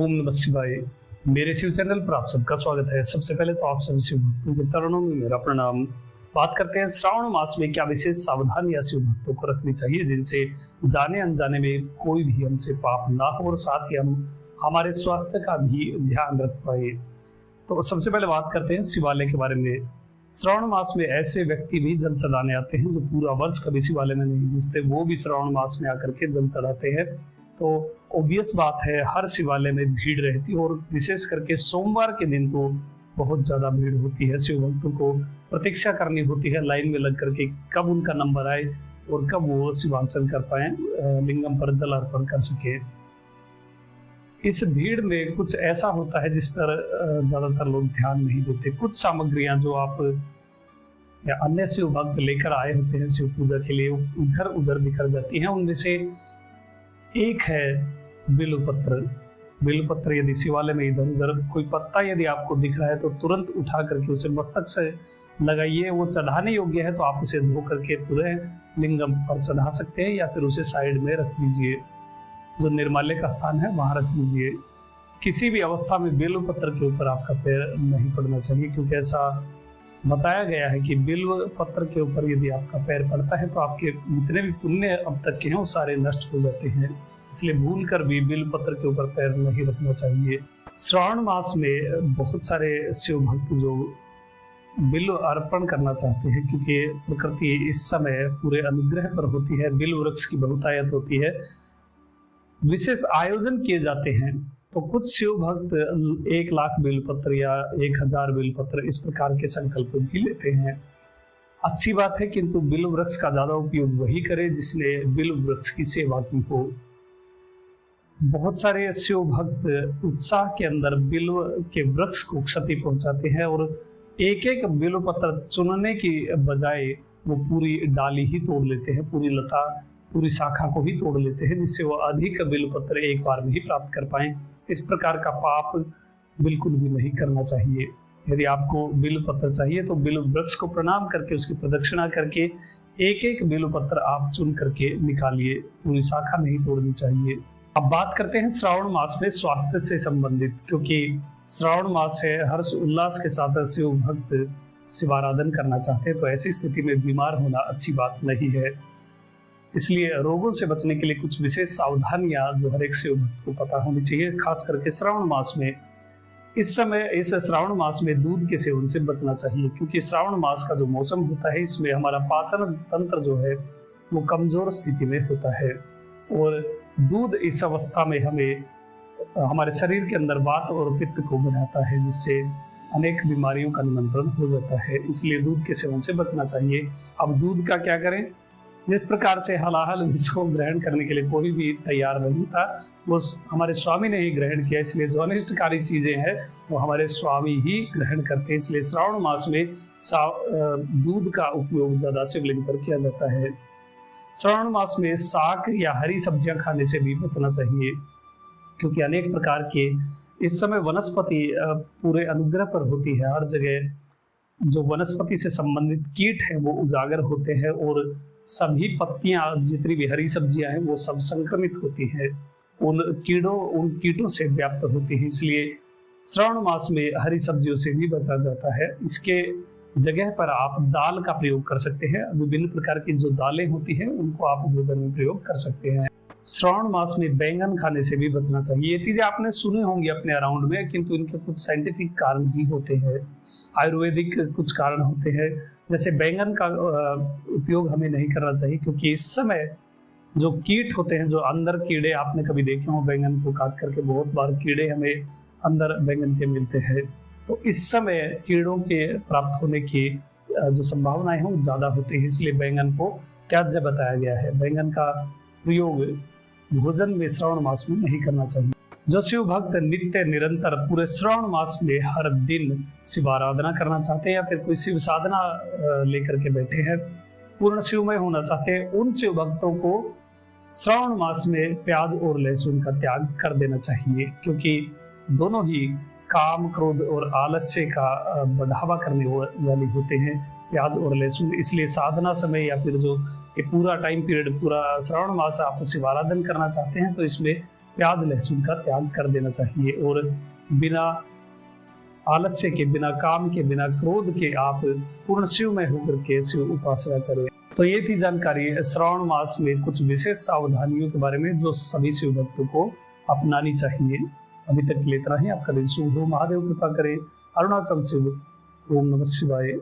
ओम नमः शिवाय। मेरे शिव चैनल पर आप सबका स्वागत है। सबसे पहले तो आप सभी शिव भक्तों के चरणों में मेरा प्रणाम। बात करते हैं श्रावण मास में क्या विशेष सावधानियां शिव भक्तों को रखनी चाहिए जिनसे जाने अनजाने में कोई भी हमसे पाप ना हो और साथ ही हम हमारे स्वास्थ्य का भी ध्यान रख पाए। तो सबसे पहले बात करते हैं शिवालय के बारे में। श्रावण मास में ऐसे व्यक्ति भी जल चढ़ाने आते हैं जो पूरा वर्ष कभी शिवालय में नहीं घुसते, वो भी श्रावण मास में आकर के जल चढ़ाते हैं। तो ऑब्वियस बात है, हर शिवालय में भीड़ रहती है और विशेष करके सोमवार के दिन तो बहुत ज्यादा भीड़ होती है। शिव भक्तों को प्रतीक्षा करनी होती है लाइन में लग करके, कब उनका नंबर आए और कब वो शिवार्चन कर पाए, लिंगम पर जल अर्पण कर सके। इस भीड़ में कुछ ऐसा होता है जिस पर ज्यादातर लोग ध्यान नहीं देते। कुछ सामग्रियां जो आप या अन्य शिव भक्त लेकर आए होते हैं शिव पूजा के लिए, इधर उधर बिखर जाती हैं। उनमें से एक है बिल्वपत्र। बिल्वपत्र यदि शिवालय में इधर उधर कोई पत्ता यदि आपको दिख रहा है तो तुरंत उठा करके उसे मस्तक से लगाइए। वो चढ़ाने योग्य है तो आप उसे धो करके पूरे लिंगम पर चढ़ा सकते हैं या फिर उसे साइड में रख लीजिए, जो निर्माल्य का स्थान है वहां रख लीजिए। किसी भी अवस्था में बिल्वपत्र के ऊपर आपका पैर नहीं पड़ना चाहिए, क्योंकि ऐसा बताया गया है कि बिल्व पत्र के ऊपर यदि आपका पैर पड़ता है तो आपके जितने भी पुण्य अब तक के हैं वो सारे नष्ट हो जाते हैं। इसलिए भूल कर भी बिल्व पत्र के ऊपर पैर नहीं रखना चाहिए। श्रावण मास में बहुत सारे शिव भक्त जो बिल्व अर्पण करना चाहते हैं, क्योंकि प्रकृति इस समय पूरे अनुग्रह पर होती है, बिल्व वृक्ष की बहुतायत होती है, विशेष आयोजन किए जाते हैं। तो कुछ शिव भक्त 1 लाख बिल्वपत्र या 1000 बिल्वपत्र इस प्रकार के संकल्प भी लेते हैं। अच्छी बात है, किंतु बिल्व वृक्ष का ज्यादा उपयोग वही करे जिसने बिल्व वृक्ष की सेवा की हो। बहुत सारे शिव भक्त उत्साह के अंदर बिल्व के वृक्ष को क्षति पहुंचाते हैं और एक एक बिल्वपत्र चुनने की बजाय वो पूरी डाली ही तोड़ लेते हैं, पूरी लता पूरी शाखा को ही तोड़ लेते हैं, जिससे वो अधिक बिल्वपत्र एक बार में ही प्राप्त कर पाए। इस प्रकार का पाप बिल्कुल भी नहीं करना चाहिए। यदि आपको बिल्वपत्र चाहिए तो बिल्व वृक्ष को प्रणाम करके उसकी प्रदक्षिणा करके एक एक बिल्वपत्र आप चुन करके निकालिए, पूरी शाखा नहीं तोड़नी चाहिए। अब बात करते हैं श्रावण मास में स्वास्थ्य से संबंधित, क्योंकि श्रावण मास है, हर्ष उल्लास के साथ शिव भक्त शिवाराधन करना चाहते हैं, तो ऐसी स्थिति में बीमार होना अच्छी बात नहीं है। इसलिए रोगों से बचने के लिए कुछ विशेष सावधानियां जो हर एक शिव भक्त को पता होनी चाहिए, खास करके श्रावण मास में। इस समय इस श्रावण मास में दूध के सेवन से बचना चाहिए, क्योंकि श्रावण मास का जो मौसम होता है इसमें हमारा पाचन तंत्र जो है वो कमजोर स्थिति में होता है और दूध इस अवस्था में हमें हमारे शरीर के अंदर वात और पित्त को बढ़ाता है, जिससे अनेक बीमारियों का निमंत्रण हो जाता है। इसलिए दूध के सेवन से बचना चाहिए। अब दूध का क्या करें? जिस प्रकार से हलाहल इसको ग्रहण करने के लिए कोई भी तैयार नहीं था, वो हमारे स्वामी ने ही ग्रहण किया। इसलिए जो अनिष्टकारी चीजें हैं वो हमारे स्वामी ही ग्रहण करते हैं। इसलिए श्रावण मास में दूध का उपयोग ज्यादा शिवलिंग पर किया जाता है। श्रावण मास में साग या हरी सब्जियां खाने से भी बचना चाहिए, क्योंकि अनेक प्रकार के इस समय वनस्पति पूरे अनुग्रह पर होती है। हर जगह जो वनस्पति से संबंधित कीट हैं वो उजागर होते हैं और सभी पत्तियां जितनी भी हरी सब्जियां हैं वो सब संक्रमित होती हैं, उन कीटों से व्याप्त होती हैं। इसलिए श्रावण मास में हरी सब्जियों से भी बचा जाता है। इसके जगह पर आप दाल का प्रयोग कर सकते हैं। विभिन्न प्रकार की जो दालें होती हैं उनको आप भोजन में प्रयोग कर सकते हैं। श्रावण मास में बैंगन खाने से भी बचना चाहिए। ये चीजें आपने सुनी होंगी अपने अराउंड में, किंतु इनके कुछ साइंटिफिक कारण भी होते हैं, आयुर्वेदिक कुछ कारण होते हैं। जैसे बैंगन का उपयोग हमें नहीं करना चाहिए, क्योंकि इस समय जो कीट होते हैं, जो अंदर कीड़े आपने कभी देखे हो, बैंगन को काट करके बहुत बार कीड़े हमें अंदर बैंगन के मिलते हैं, तो इस समय कीड़ों के प्राप्त होने की जो संभावनाएं हैं वो ज्यादा होती है। इसलिए बैंगन को त्याज्य बताया गया है। बैंगन का प्रयोग भोजन में श्रावण मास में नहीं करना चाहिए। जो शिव भक्त नित्य निरंतर पूरे श्रावण मास में हर दिन शिव आराधना करना चाहते हैं या फिर कोई शिव साधना लेकर के बैठे हैं, पूर्ण शिवमय होना चाहते हैं, उन शिव भक्तों को श्रावण मास में प्याज और लहसुन का त्याग कर देना चाहिए, क्योंकि दोनों ही काम, क्रोध और आलस्य का बढ़ावा करने वाले होते हैं, प्याज और लहसुन। इसलिए साधना समय या फिर जो ये पूरा टाइम पीरियड, पूरा श्रावण मास आप शिवाराधन करना चाहते हैं तो इसमें प्याज लहसुन का त्याग कर देना चाहिए और बिना आलस्य के, बिना काम के, बिना क्रोध के आप पूर्ण शिव में होकर के शिव उपासना करें। तो ये थी जानकारी श्रावण मास में कुछ विशेष सावधानियों के बारे में जो सभी शिव भक्तों को अपनानी चाहिए। अभी तक के लिए इतना ही। आपका दिन शुभ हो। महादेव कृपा करे। अरुणाचल शिव। ओम नमः शिवाय।